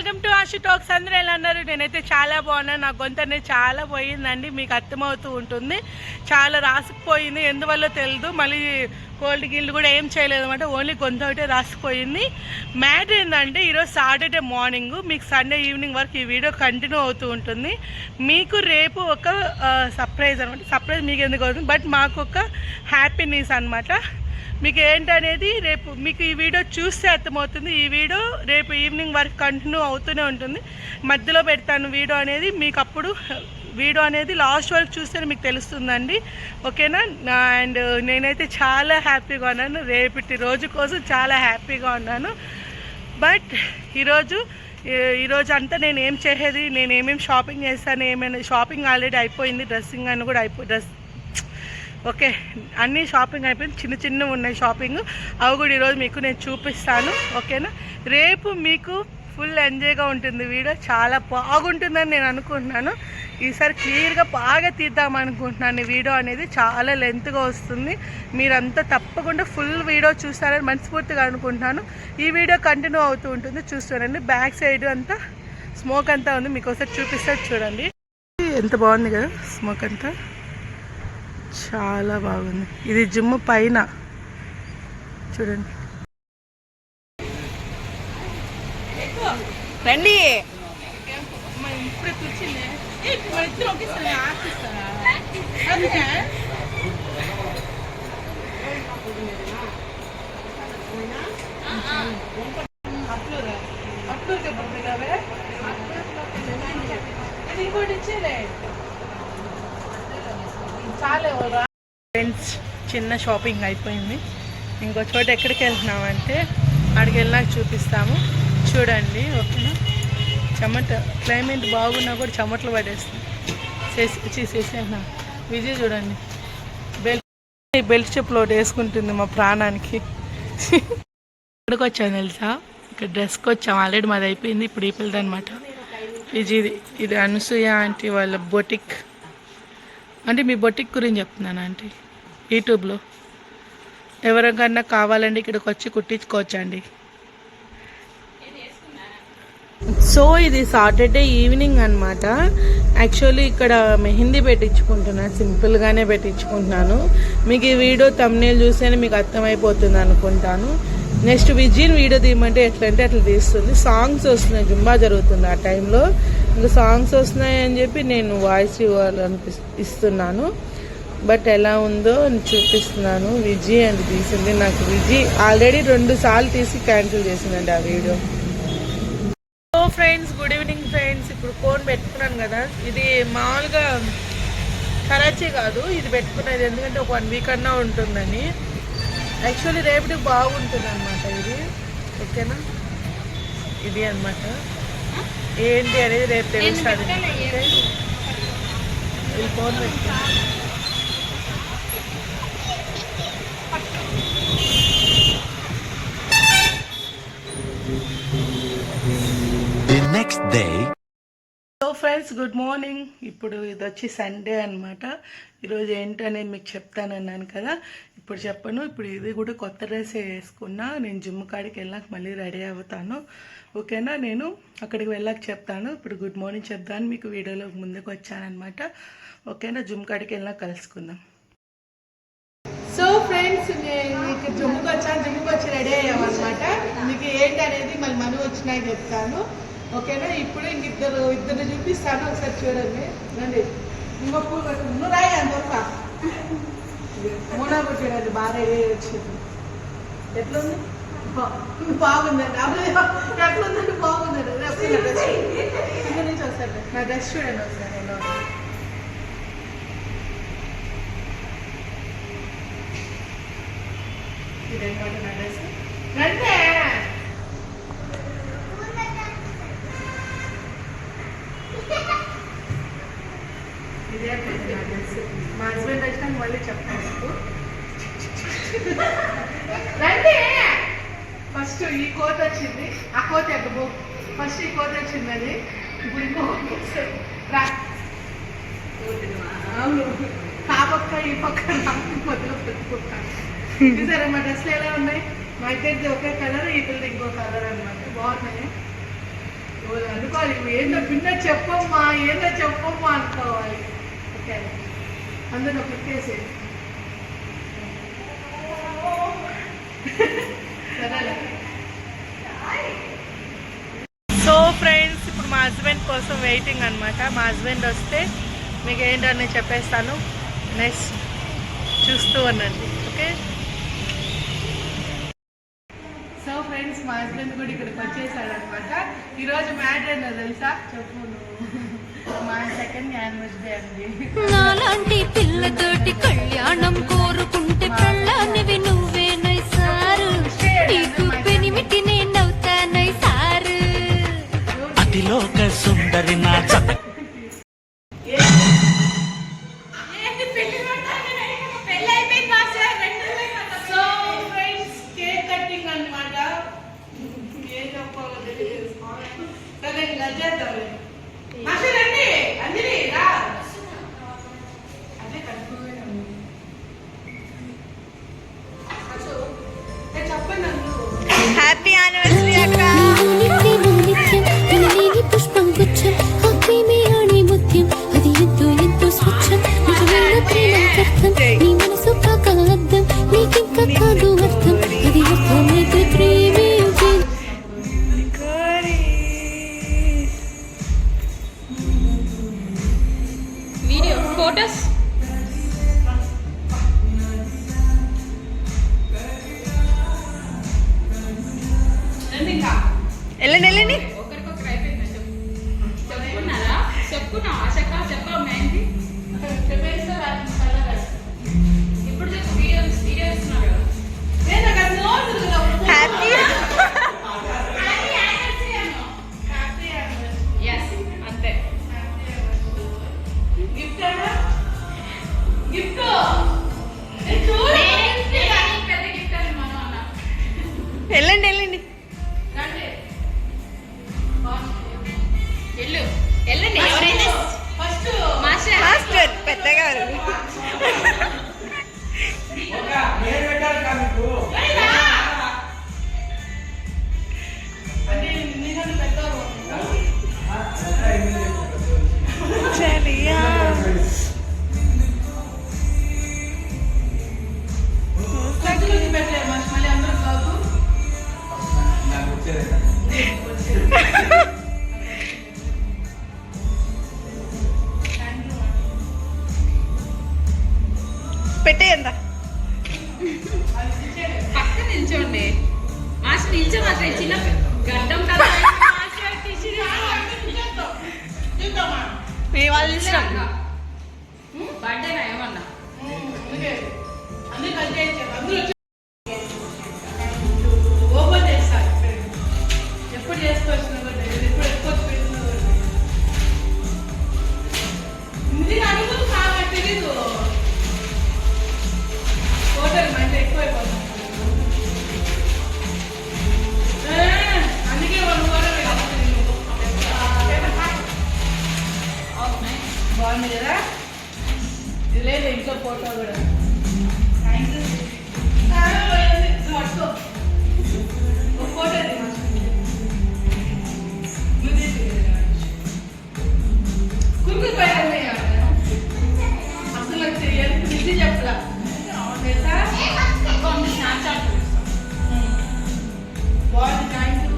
Welcome to Ashu talks. అందరూ ఎలా అన్నారు? నేనైతే చాలా బాగున్నాను. నా గొంతు అనేది చాలా పోయిందండి, మీకు అర్థమవుతూ ఉంటుంది. చాలా రాసుకుపోయింది, ఎందువల్ల తెలియదు. మళ్ళీ కోల్డ్ గిల్డ్ కూడా ఏం చేయలేదు అనమాట, ఓన్లీ గొంతు ఒకటే రాసిపోయింది. మ్యాటర్ ఏంటంటే ఈరోజు సాటర్డే మార్నింగ్, మీకు సండే ఈవినింగ్ వరకు ఈ వీడియో కంటిన్యూ అవుతూ ఉంటుంది. మీకు రేపు ఒక సర్ప్రైజ్ అనమాట. సర్ప్రైజ్ మీకు ఎందుకు అవుతుంది, బట్ మాకు ఒక హ్యాపీనెస్ అనమాట. మీకు ఏంటనేది రేపు మీకు ఈ వీడియో చూస్తే అర్థమవుతుంది. ఈ వీడియో రేపు ఈవినింగ్ వరకు కంటిన్యూ అవుతూనే ఉంటుంది. మధ్యలో పెడతాను వీడియో అనేది, మీకు అప్పుడు వీడియో అనేది లాస్ట్ వరకు చూస్తేనే మీకు తెలుస్తుందండి, ఓకేనా? అండ్ నేనైతే చాలా హ్యాపీగా ఉన్నాను, రేపటి రోజు కోసం చాలా హ్యాపీగా ఉన్నాను. బట్ ఈరోజు అంతా నేను ఏం చేసేది, నేను ఏమేమి షాపింగ్ చేస్తాను, ఏమైనా షాపింగ్ ఆల్రెడీ అయిపోయింది, డ్రెస్సింగ్ అని కూడా ఓకే, అన్నీ షాపింగ్ అయిపోయింది. చిన్నవి ఉన్నాయి షాపింగ్, అవి కూడా ఈరోజు మీకు నేను చూపిస్తాను, ఓకేనా? రేపు మీకు ఫుల్ ఎంజాయ్గా ఉంటుంది. వీడియో చాలా బాగుంటుందని నేను అనుకుంటున్నాను. ఈసారి క్లియర్గా బాగా తీద్దామనుకుంటున్నాను. ఈ వీడియో అనేది చాలా లెంత్గా వస్తుంది. మీరంతా తప్పకుండా ఫుల్ వీడియో చూస్తారని మనస్ఫూర్తిగా అనుకుంటున్నాను. ఈ వీడియో కంటిన్యూ అవుతూ ఉంటుంది, చూస్తానండి. బ్యాక్ సైడ్ అంతా స్మోక్ అంతా ఉంది, మీకు ఒకసారి చూపిస్తారు చూడండి. ఎంత బాగుంది కదా స్మోక్ అంతా, చాలా బాగుంది. ఇది జిమ్ పైన చూడండి, రండి. ఫ్రెండ్స్, చిన్న షాపింగ్ అయిపోయింది. ఇంకో చోట ఎక్కడికి వెళ్తున్నామంటే అక్కడికి వెళ్ళినాక చూపిస్తాము, చూడండి, ఓకేనా? క్లైమేట్ బాగున్నా కూడా చెమటలు పడేస్తుంది. చేసేనా విజయ్ చూడండి, బెల్ట్ చెప్పులు ఒకటి వేసుకుంటుంది మా ప్రాణానికి. ఇక్కడికి వచ్చాను తెలుసా, ఇక్కడ డ్రెస్కి వచ్చాము. ఆల్రెడీ మాది అయిపోయింది, ఇప్పుడు ఈ పిల్లది అనమాట విజయ్ది. ఇది అనసూయ ఆంటీ వాళ్ళ బొటిక్. అంటే మీ బొటిక్ గురించి చెప్తున్నాను ఆంటీ, యూట్యూబ్లో ఎవరికన్నా కావాలండి ఇక్కడికి వచ్చి కుట్టించుకోవచ్చండి. సో ఇది సాటర్డే ఈవినింగ్ అనమాట. యాక్చువల్లీ ఇక్కడ మెహందీ పెట్టించుకుంటున్నాను, సింపుల్గానే పెట్టించుకుంటున్నాను. మీకు ఈ వీడియో థంబ్నెయిల్ చూస్తేనే మీకు అర్థమైపోతుంది అనుకుంటాను. నెక్స్ట్ విజయన్ వీడియో తీయమంటే ఎట్లంటే అట్లా తీస్తుంది. సాంగ్స్ వస్తున్నాయి, జుంబా జరుగుతుంది ఆ టైంలో, ఇంకా సాంగ్స్ వస్తున్నాయి అని చెప్పి నేను వాయిస్ ఇస్తున్నాను. బట్ ఎలా ఉందో చూపిస్తున్నాను. విజయ్ అండి తీసింది, నాకు విజయ్ ఆల్రెడీ 2 సార్లు తీసి క్యాన్సిల్ చేసిందండి ఆ video. So friends, good evening friends. ఇప్పుడు ఫోన్ పెట్టుకున్నాను కదా, ఇది మామూలుగా కరాచీ కాదు, ఇది పెట్టుకున్నది ఎందుకంటే ఒక 1 వీక్ అన్నా ఉంటుందని. యాక్చువల్లీ రేపటికి బాగుంటుంది అనమాట ఇది, ఓకేనా? ఇది అనమాట, ఏంటి అనేది రేపు తెలుస్తుంది. ఇది ఫోన్ పెట్టుకున్నాను. Next day. So friends, good morning. ఇప్పుడు ఇది వచ్చి సండే అనమాట. ఈరోజు ఏంటనేది మీకు చెప్తానన్నాను కదా, ఇప్పుడు చెప్పను. ఇప్పుడు ఇది కూడా కొత్త డ్రెస్ వేసుకున్నా. నేను జిమ్ కాడికి వెళ్ళాక మళ్ళీ రెడీ అవుతాను, ఓకేనా? నేను అక్కడికి వెళ్ళాక చెప్తాను. ఇప్పుడు గుడ్ మార్నింగ్ చెప్తాను, మీకు వీడియోలో ముందుకు వచ్చానమాట, ఓకేనా? జిమ్ కాడికి వెళ్ళాక కలుసుకుందాం. సో ఫ్రెండ్స్, నేను ఇక్కడ జిమ్కి వచ్చాను, జిమ్కి వచ్చి రెడీ అయ్యామన్నమాట. మీకు ఏంటి అనేది మళ్ళీ మనం వచ్చినాక చెప్తాను, ఓకేనా? ఇప్పుడు ఇద్దరు చూపిస్తాను, ఒకసారి చూడండి. రండి, ఇంకో పూలు కట్టు, నువ్వు రాయి అంత మూడా కొట్టాడు, బాగా వచ్చింది. ఎట్లుంది? బాగుందండి. ఎట్లుందండి? బాగుందండి. కింద నుంచి వస్తాడు, నా డ్రెస్ చూడండి ఒకసారి. ఇదేంటో నా డ్రెస్ రండి. ఇదే నా డ్రెస్. మా హస్బెండ్ వచ్చినాక మళ్ళీ చెప్తాను. రండి. ఫస్ట్ ఈ కోట్ వచ్చింది, ఆ కోట్ ఎక్కబో. ఫస్ట్ ఈ కోట్ వచ్చింది, అది ఇప్పుడు ఇంకో అవును, ఆ పక్క ఈ పక్క మధ్యలో పెట్టుకుంటాను. సరే, మా డ్రెస్లు ఎలా ఉన్నాయి? మా ఇద్దరిది ఒకే కలర్, ఈ పిల్లలు ఇంకో కలర్ అనమాట. బాగున్నాయి. అనుకోవాలి, ఏందో పిన్న చెప్పమ్మా ఏందో చెప్పమ్మా అనుకోవాలి. ఓకే అందులో పెట్టేసి సో ఫ్రెండ్స్, ఇప్పుడు మా హస్బెండ్ కోసం వెయిటింగ్ అనమాట. మా హస్బెండ్ వస్తే మీకు ఏంటని చెప్పేస్తాను. నెక్స్ట్ చూస్తూ ఉండండి. ఓకే సో ఫ్రెండ్స్, మా హస్బెండ్ కూడా ఇక్కడికి వచ్చేసాడు అనమాట. ఈరోజు మ్యాటర్ ఏంటో తెలుసా? చెప్పు నువ్వు. మా సెకండ్ యానివర్సరీ అండి. నాలాంటి పిల్లతోటి కళ్యాణం కోరుకుంటే పెళ్ళానివి నువ్వేనై సారు, నీకు పెనిమిటి నేనవుతానై సారు. అతిలోక సుందరి నా సో ఫ్రెండ్స్, కేక్ కటింగ్ అనమాట. ఏం చెప్పాలో తెలియదు. సరే గజ్జేద్దాం. రండి అంజలి రా. అదే కట్టుకోవాలి. చెప్పండి హ్యాపీ యానివర్సరీ అక్క. పుష్పం గుచ్చం మీ ఆణి ముత్యం, అది ఎంతో ఎంతో స్వచ్ఛం, నిజమైన ప్రేమ నీ మనసు కాకద్దం, నీకింక కాదు అర్థం, అది అర్థమైతే ప్రేమే. వీడియో ఫోటోస్ వెళ్ళండి వెళ్ళండి. ఒకరికొకరు అయిపోయిందా? చెప్పుకున్నారా? చెప్పుకున్నావా ఆశక్క? చెప్పమ్మా ఏంటి ఇప్పుడు చెప్పు. వీడియో ఇస్తున్నారు కదా. హ్యాపీ ఎస్ అంతే. గిఫ్ట్ గిఫ్ట్ పెద్ద గిఫ్ట్ అని మనం అన్నా. వెళ్ళండి వెళ్ళండి. వెళ్ళు వెళ్ళండి. ఎవరైనా ఫస్ట్ మాస్టర్ మాస్టర్ పెద్దగా అంటే నేను పెద్దవారు చలియా సంచులోకి పెట్టారు. మళ్ళీ అందరూ కాదు. పెట్టేయందా? పక్క నిల్చోండి. మాస్టర్ నిల్చో. మాత్రం చిన్న గడ్డం కదా. మీ వాళ్ళు ఇష్టం. బర్త్డేనా ఏమన్నా? అన్ని కలిసి చేయించారు. అందరూ ఓపెన్ చేస్తారు. ఎప్పుడు చేసుకోవచ్చు? ఎప్పుడు ఎక్కువ ఇది అనుకుంటు నాకు తెలీదు. హోటల్ మంచి ఎక్కువైపోతుంది. అందుకే వాళ్ళు కూడా బాగుంది కదా. ఇది లేదు ఇంట్లో ఫోటో కూడా. పట్టుకో ఒక ఫోటో. కురుకులు పోయాలి అసలు నాకు తెలియదు. ఇది చెప్పలా బాగుంది. Thank you.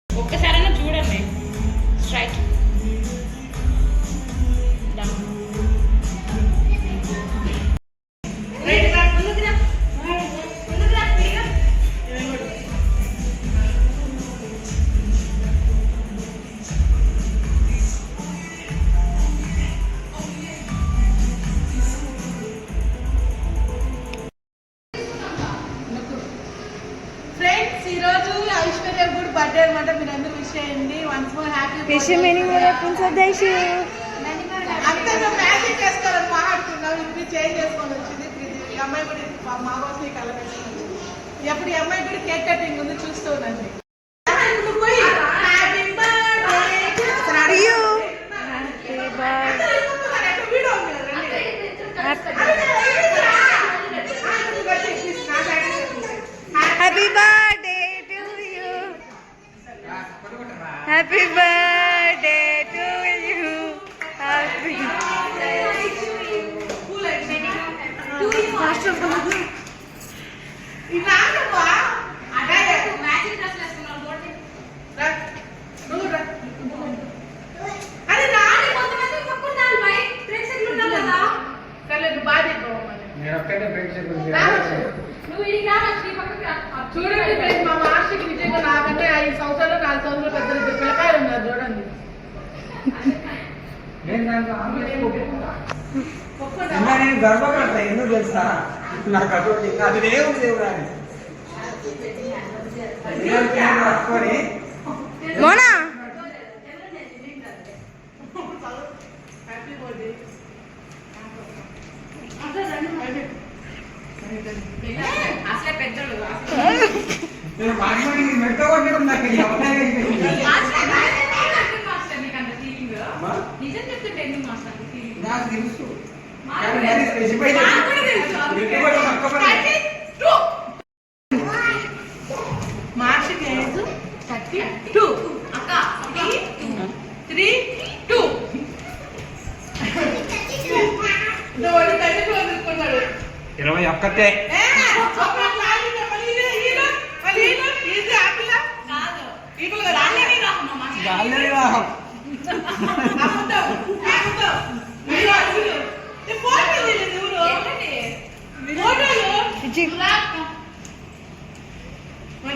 ఒక్కసారైనా చూడండి. స్ట్రైట్ ఫ్రెండ్స్, ఈ రోజు ఐశ్వర్య గుడ్ బర్త్డే అనమాట. మీరు అందరూ విష్ చేయండి. వన్స్ మోర్ హ్యాపీ అంతగా మ్యాజిక్ చేసుకోవాలని మాట్లాడుతున్నాం. ఇప్పుడు చేంజ్ చేసుకొని వచ్చింది. ఈ అమ్మాయి కూడా మా కోసం కలర్ వేసుకొని వచ్చింది. ఎప్పుడు ఈ అమ్మాయి కూడా కేక్ కటింగ్ ఉంది, చూస్తూ ఉండండి. Happy birthday to you. Happy birthday to you happy చూడండి ఫ్రెండ్స్, మా మాస్టర్కి నిజంగా నాకంటే 5 సంవత్సరాలు 4 సంవత్సరాలు పెద్ద ఇద్దరు పిల్లకాయలు ఉన్నారు చూడండి. నేను గర్వపడతా ఎందుకు తెలుసా నాకు అటువంటి అది దేవుడు దేవుడు అని పట్టుకొని మోనా అసలే పెద్దోడు నేను మాట్లాడి మెట్ట కొట్టడం నాకు నిజం చెప్తుంటే ఎందుకు మాస్టర్ నాకు తెలుసు మార్చికి ఏజ్ 32 అక్క 3 2 వాడు కట్టి వదులుకున్నాడు 21 గాలి వివాహం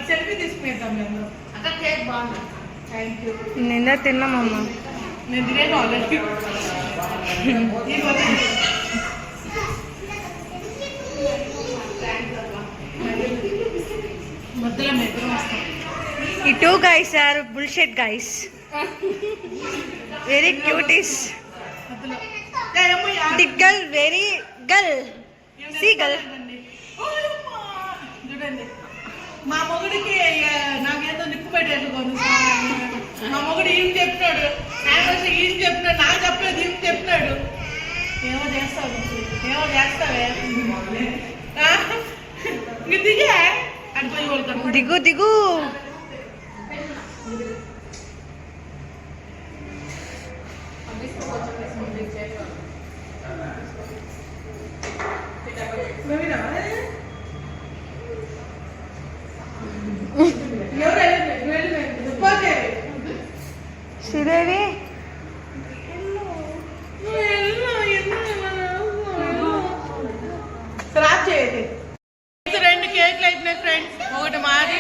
సెల్ఫీ తీసుకునేద్దాం మేము. అక్క కేక్ బాగుంది. Thank you. నిన్న తిన్నామమ్మా. నేను తినేది ఆల్రెడీ. మధ్యలో మేము వస్తాం. ఈ 2 guys are bullshit guys. Very cuties. The girl very girl. See girl. చూడండి, మా మొగుడికి నాకేదో నిప్పు పెట్టేట్లు మా మొగుడు ఈయన చెప్పినాడు, ఈయన చెప్పినాడు, నాకు చెప్పలేదు ఈయన చెప్పినాడు. ఏమో చేస్తావే ఇంక దిగే అడిపోయి వెళ్తాను. దిగు శ్రీదేవి రెండు కేక్లు అయిపోయినాయి ఫ్రెండ్స్. ఒకటి మాది,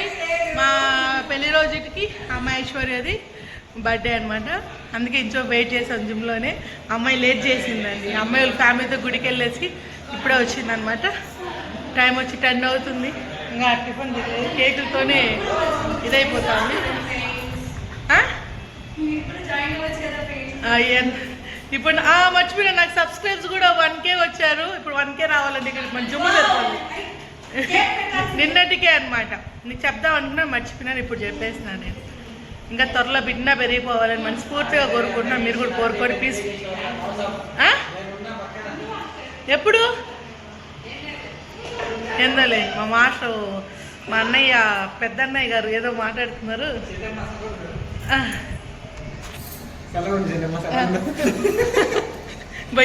మా పెళ్లి రోజుకి అమ్మాయి ఐశ్వర్యది బర్త్డే అనమాట. అందుకే ఇంచో వెయిట్ చేసాం జిమ్లోనే. అమ్మాయి లేట్ చేసిందండి. అమ్మాయి వాళ్ళ ఫ్యామిలీతో గుడికి వెళ్ళేసి ఇప్పుడే వచ్చిందనమాట. టైం వచ్చి 10 అవుతుంది. ఇంకా టిఫిన్ కేకులతోనే ఇదైపోతుంది. ఇప్పుడు మర్చిపోయినా, నాకు సబ్స్క్రైబ్స్ కూడా 1K వచ్చారు. ఇప్పుడు 1K రావాలండి. ఇక్కడ మన జుమ్ము జరుగుతుంది నిన్నటికే అనమాట. నీకు చెప్దాం అనుకున్నా, మర్చిపోయినాను. ఇప్పుడు చెప్పేసినాను నేను. ఇంకా త్వరలో బిడ్డ పెరిగిపోవాలని మనస్ఫూర్తిగా కోరుకుంటున్నాను. మీరు కూడా కోరుకోండి ప్లీజ్. ఎప్పుడు ఎందలే మా మాస్టర్, మా అన్నయ్య, పెద్ద అన్నయ్య గారు ఏదో మాట్లాడుతున్నారు.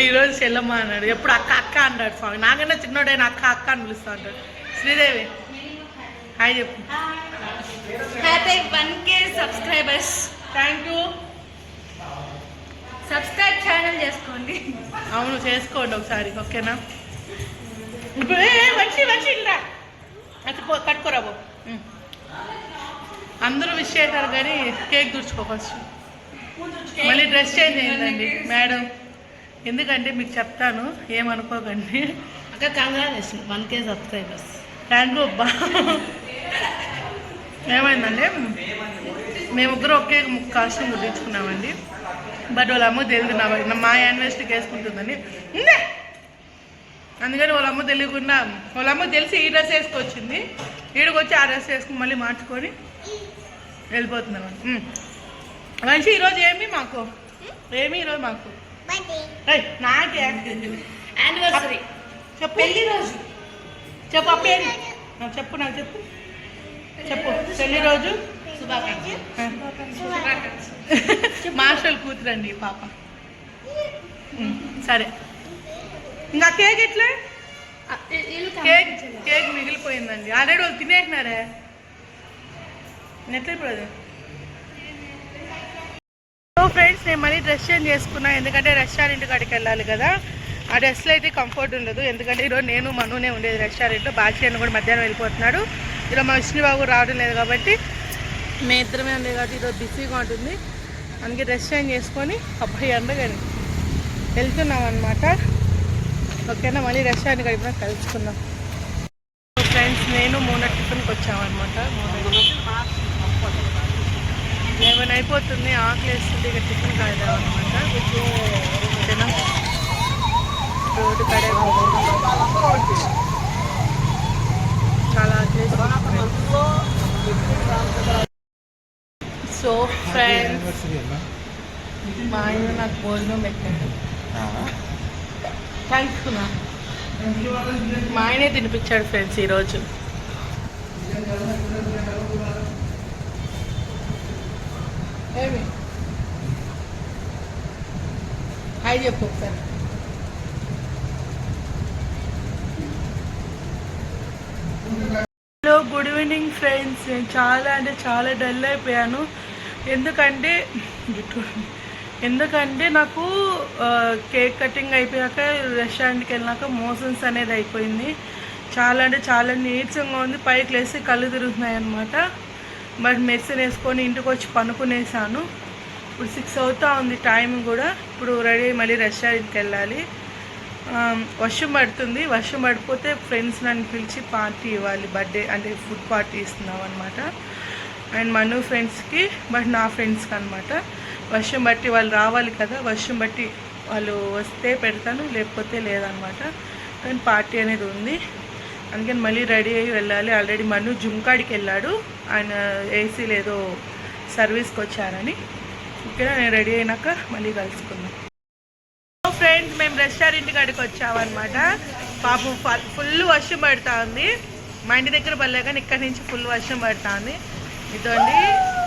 ఈరోజు చెల్లమ్మ అన్నాడు. ఎప్పుడు అక్క అక్క అంటాడు స్వామి. నాకన్నా చిన్నోడైనా అక్క అక్క అని పిలుస్తూ ఉంటాడు. శ్రీదేవి హాయ్ చెప్పు. Happy 1K subscribers. Thank you. Subscribe channel చేసుకోండి. అవును చేసుకోండి ఒకసారి, ఓకేనా? ఇప్పుడు మంచి ఇలా కట్టుకోరాబో. అందరూ విష్ చేశారు కానీ కేక్ దుర్చుకో ఫస్ట్. మళ్ళీ డ్రెస్ చేంజ్ అయిందండి మేడం. ఎందుకంటే మీకు చెప్తాను, ఏమనుకోకండి. అక్క congratulation 1K subscribers. Thank you అబ్బా. ఏమైందంటే మేముద్దరం ఒకే కాస్ట్యూమ్ కుట్టించుకున్నామండి. బట్ వాళ్ళ అమ్మ తెలియదు మా యానివర్సరీకి వేసుకుంటుందని. అందుకని వాళ్ళ అమ్మ తెలియకుండా, వాళ్ళ అమ్మ తెలిసి ఈ డ్రెస్ వేసుకొచ్చింది. ఈడికి వచ్చి ఆ డ్రెస్ వేసుకుని మళ్ళీ మార్చుకొని వెళ్ళిపోతున్నాం. మంచి ఈరోజు ఈరోజు మాకు నాకే యానివర్సరీ చెప్పు. పెళ్లి రోజు చెప్పు. అప్పేది చెప్పు, నాకు చెప్పు. పెళ్లి రోజు మార్షల్ కూతురండి ఈ పాప. సరే ఇంకా కేక్ ఎట్లా? కేక్ మిగిలిపోయిందండి ఆల్రెడీ వాళ్ళు తినేసినారే. ఎట్లా ఇప్పుడు అది? సో ఫ్రెండ్స్ నేను మళ్ళీ డ్రెస్ చేంజ్ చేసుకున్నా, ఎందుకంటే రెస్టారెంట్ కాడికి వెళ్ళాలి కదా. ఆ డ్రెస్లో అయితే కంఫర్ట్ ఉండదు, ఎందుకంటే ఈరోజు నేను మనునే ఉండేది రెస్టారెంట్లో. బాచిని కూడా మధ్యాహ్నం వెళ్ళిపోతున్నాడు. ఈరోజు మా విష్ణుబాబు రావడం లేదు కాబట్టి మేము ఇద్దరమే ఉండేది కాబట్టి ఈరోజు బిజీగా ఉంటుంది. అందుకే డ్రెస్ చేంజ్ చేసుకొని అబ్బాయి అందగాని వెళ్తున్నాం అనమాట. ఓకేనా, మళ్ళీ రెస్టారెంట్ గడిపినా కలుసుకుందాం. ఫ్రెండ్స్ నేను మూన టిఫిన్కి వచ్చామన్నమాట. 11 అయిపోతుంది, ఆకలి వేస్తుంది. ఇక టిఫిన్ కాదామన్నమాట. ఓకేనా, రోడ్డు కడే చాలా ఆకలి. సో ఫ్రెండ్స్ మా ఆయన నాకు భోజనం పెట్టాడు. థ్యాంక్స్ నా మా ఆయనే తినిపించాడు ఫ్రెండ్స్ ఈరోజు. ఏమి హాయ్ చెప్పు ఒకసారి. Hello, good evening friends. నేను చాలా అంటే చాలా డల్ అయిపోయాను. ఎందుకంటే నాకు కేక్ కటింగ్ అయిపోయాక రెస్టారెంట్కి వెళ్ళినాక మోషన్స్ అనేది అయిపోయింది. చాలా అంటే చాలా నీరసంగా ఉంది. పైకి లేసి కళ్ళు తిరుగుతున్నాయి అనమాట. బట్ మెడిసిన్ వేసుకొని ఇంటికి వచ్చి పనుకునేసాను. ఇప్పుడు 6 అవుతా ఉంది టైం కూడా. ఇప్పుడు రెడీ మళ్ళీ రెస్టారెంట్కి వెళ్ళాలి. వర్షం పడుతుంది. వర్షం పడిపోతే ఫ్రెండ్స్ నన్ను పిలిచి పార్టీ ఇవ్వాలి, బర్త్డే అంటే ఫుడ్ పార్టీ ఇస్తున్నాం అనమాట. అండ్ మను ఫ్రెండ్స్కి, బట్ నా ఫ్రెండ్స్కి అనమాట. వర్షం బట్టి వాళ్ళు రావాలి కదా, వర్షం బట్టి వాళ్ళు వస్తే పెడతాను, లేకపోతే లేదనమాట. కానీ పార్టీ అనేది ఉంది, అందుకని మళ్ళీ రెడీ అయ్యి వెళ్ళాలి. ఆల్రెడీ మను జుమ్కాడికి వెళ్ళాడు, ఆయన ఏసీ లేదో సర్వీస్కి వచ్చారని. ఓకేనా, నేను రెడీ అయినాక మళ్ళీ కలుసుకుందాం. ఫ్రెండ్స్ మేము రెస్టారెంట్ కాడికి వచ్చామన్నమాట. పాపం ఫుల్ వర్షం పడుతూ ఉంది. మా ఇంటి దగ్గర పడలే కానీ ఇక్కడ నుంచి ఫుల్ వర్షం పడుతూ ఉంది. ఇదండి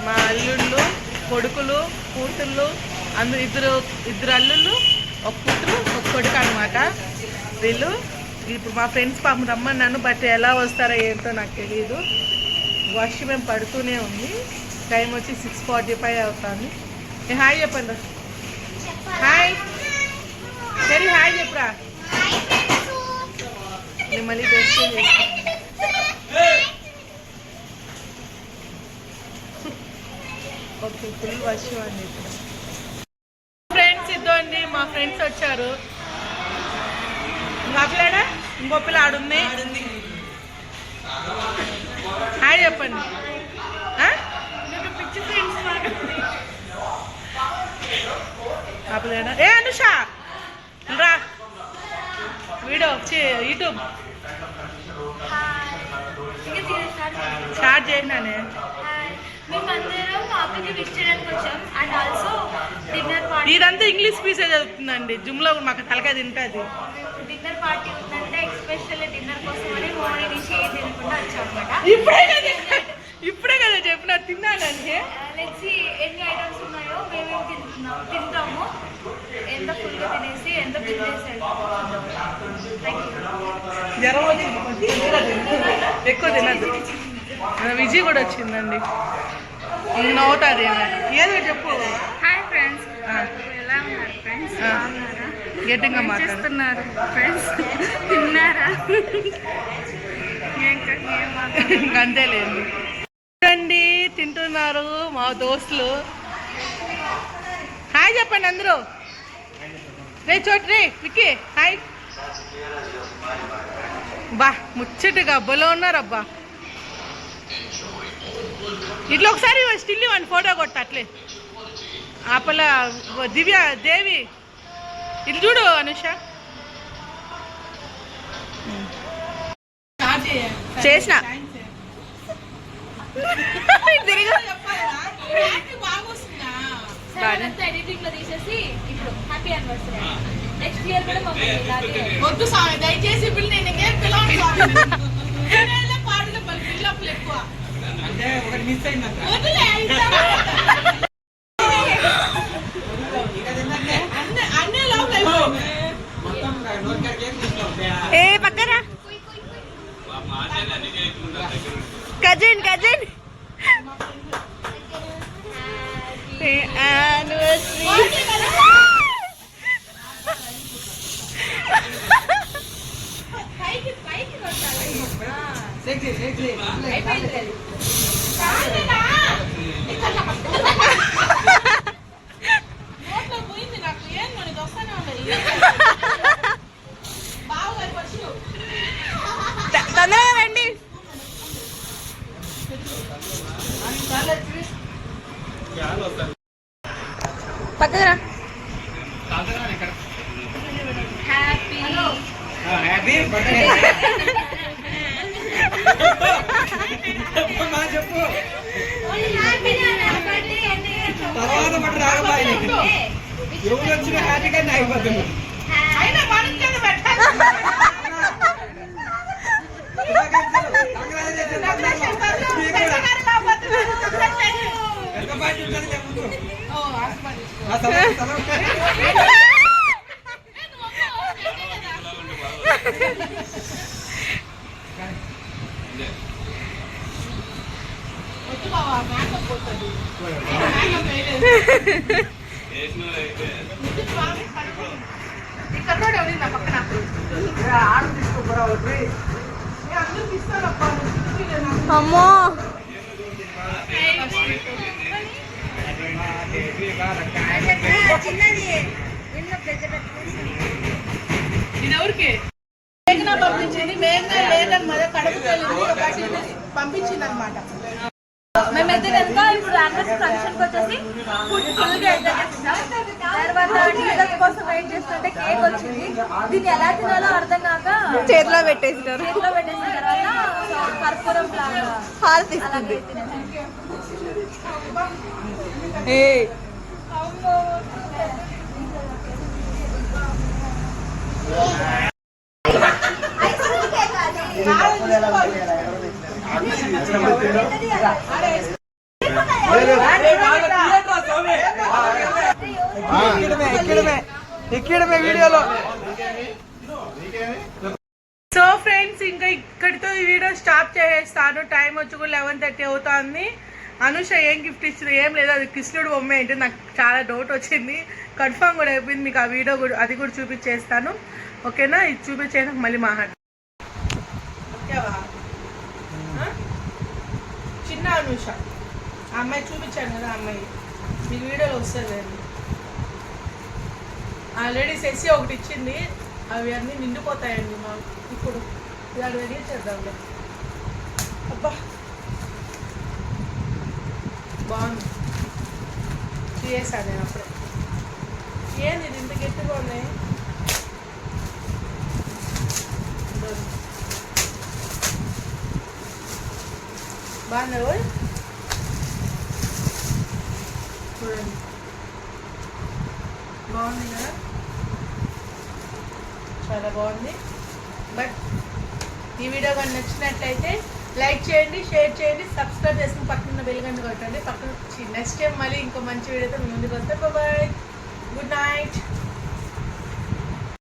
మా అల్లుళ్ళు, కొడుకులు, కూతుళ్ళు, ఇద్దరు అల్లుళ్ళు, ఒక కూతురు, ఒక కొడుకు అనమాట. వీళ్ళు ఇప్పుడు మా ఫ్రెండ్స్ పాపం రమ్మన్నాను, బట్ ఎలా వస్తారో ఏంటో నాకు తెలియదు. వర్షం మేము పడుతూనే ఉంది. టైం వచ్చి 6:45 అవుతుంది. హాయ్ చెప్పండి. హాయ్ సరే, హాయ్ చెప్పురా. నేను మళ్ళీ టెస్ట్ చేస్తాను. ఓకే, ఫుల్ వర్షం అండి ఇప్పుడు. ఫ్రెండ్స్ ఇద్దండి మా ఫ్రెండ్స్ వచ్చారు. ఇంకా పిల్లాడా, ఇంకో పిల్ల ఆడుంది. హాయ్ చెప్పండి. పిచ్చి ఫ్రెండ్స్ ఆ పిల్లాడా. ఏ అనుష రా, వీడియో యూట్యూబ్ స్టార్ట్ చేయండి. ఇదంతా ఇంగ్లీష్ పీసే చదువుతుందండి. జుమ్లో మాకు తలకాయ తింటుంది. డిన్నర్ పార్టీ ఉందంటే ఎక్స్పెషల్ డిన్నర్ కోసమని మార్నింగ్ నుంచి ఏం తినకుండా వచ్చామన్నమాట. ఇప్పుడే కదా చెప్పిన తిన్నానంటే. లెట్స్ ఎన్ని ఐటమ్స్ ఉన్నాయో మేమేమి తింటాము. ఎంత ఫుల్గా తినేసి ఎంత బిజినెస్ జ్వరం వచ్చింది, ఎక్కువ తినద్దు. విజయ్ కూడా వచ్చిందండి. నవ్వుతుంది ఏదో చెప్పు. హాయ్ ఫ్రెండ్స్, ఎలా ఉన్నారు ఫ్రెండ్స్? గట్టిగా మాట్లాడుతున్నారు ఫ్రెండ్స్, తిన్నారా? అంతేలేదు అండి, తింటున్నారు మా దోస్తులు. హాయ్ చెప్పండి అందరూ. రే చోటు రే విక్కీ హాయ్. బా ముచ్చటగా అబ్బలో ఉన్నారు అబ్బా. ఇట్లా ఒకసారి స్టిల్ ఇవ్వండి, ఫోటో కొట్ట అట్లే. ఆపల దివ్య దేవి ఇది చూడు అనుష. చేసిన ఎడిటింగ్ లో తీసేసి ఇప్పుడు హ్యాపీ యానివర్సరీ. నెక్స్ట్ ఇయర్ కూడా మాకు వద్దు స్వామి దయచేసి పిల్ల. నేను పాటలు పిల్లప్పులు ఎక్కువ అంటే ఒకటి మిస్ అయిందంట. అన్నీ లోపల మొత్తం నోటికాడ కేక్ తీసుకో. ఏ పక్కన కజిన్ పోయింది నాకు ఏం మనకి వస్తానే ఉన్నాయి బాగా ఫస్ట్ తొందరగా రండి. పక్కన హ్యాపీ బర్త్డే. చెప్పు తర్వాత పట్టు రాగబాయి ఎవరు వచ్చినా హ్యాపీగానే అయిపోతుంది. అయినా మనకి పెట్టాలి ఇక్కడ కూడా ఉంది నా పక్కన ఆడు తీసుకోరా వాళ్ళకి. అందరూ తీస్తారప్పా అమ్మో ఇది ఎవరికి మేఘన పంపించింది. మేఘన లేదని మధ్య కడుపుకి వెళ్ళింది ఒకటి పంపించింది అనమాట. మేమైతే కనుక ఇప్పుడు యానివర్సరీ ఫంక్షన్కి వచ్చేసి ఫుడ్ ఫుల్గా ఎంజాయ్ చేస్తున్నాం. తర్వాత డీలర్స్ కోసం వెయిట్ చేస్తుంటే కేక్ వచ్చింది. దీన్ని ఎలా తినాలో అర్థం కాక చేతిలో పెట్టేసినారు. చేతిలో పెట్టేసిన తర్వాత కర్పూరం లాగా హారతి అలాగే ఇస్తుంది. తినేసాం. ఏ ఎక్కడమే వీడియోలో. సో ఫ్రెండ్స్ ఇంకా ఇక్కడితో ఈ వీడియో స్టాప్ చేస్తాను. టైం వచ్చి కూడా 11:30 అవుతుంది. అనుష ఏం గిఫ్ట్ ఇచ్చింది ఏం లేదు, అది కృష్ణుడు బొమ్మ ఏంటి నాకు చాలా డౌట్ వచ్చింది. కన్ఫర్మ్ కూడా అయిపోయింది. మీకు ఆ వీడియో కూడా అది కూడా చూపించేస్తాను. ఓకేనా, ఇది చూపించేసాక మళ్ళీ మాట్లాడు. చిన్న అనుష ఆ అమ్మాయి చూపించాను కదా, ఆ అమ్మాయి మీకు వీడియోలో వస్తుంది. ఆల్రెడీ సెసి ఒకటి ఇచ్చింది, అవి అన్నీ నిండిపోతాయండి మాకు. ఇప్పుడు ఇవాళ రెడీ చేద్దాంలే. అబ్బా బాగుంది, చేసాను నేను అప్పుడే. ఏంది ఇది ఇంత గట్టిగా ఉన్నాయి? బాగున్నారు చూడండి, బాగుంది కదా, చాలా బాగుంది. బట్ ఈ వీడియో కానీ నచ్చినట్లయితే లైక్ చేయండి, షేర్ చేయండి, సబ్స్క్రైబ్ చేసుకుని పక్కన బెల్ గంట కొట్టండి. పక్కన నెక్స్ట్ టైం మళ్ళీ ఇంకో మంచి వీడియోతో మీ ముందుకు వస్తే బాయ్, గుడ్ నైట్.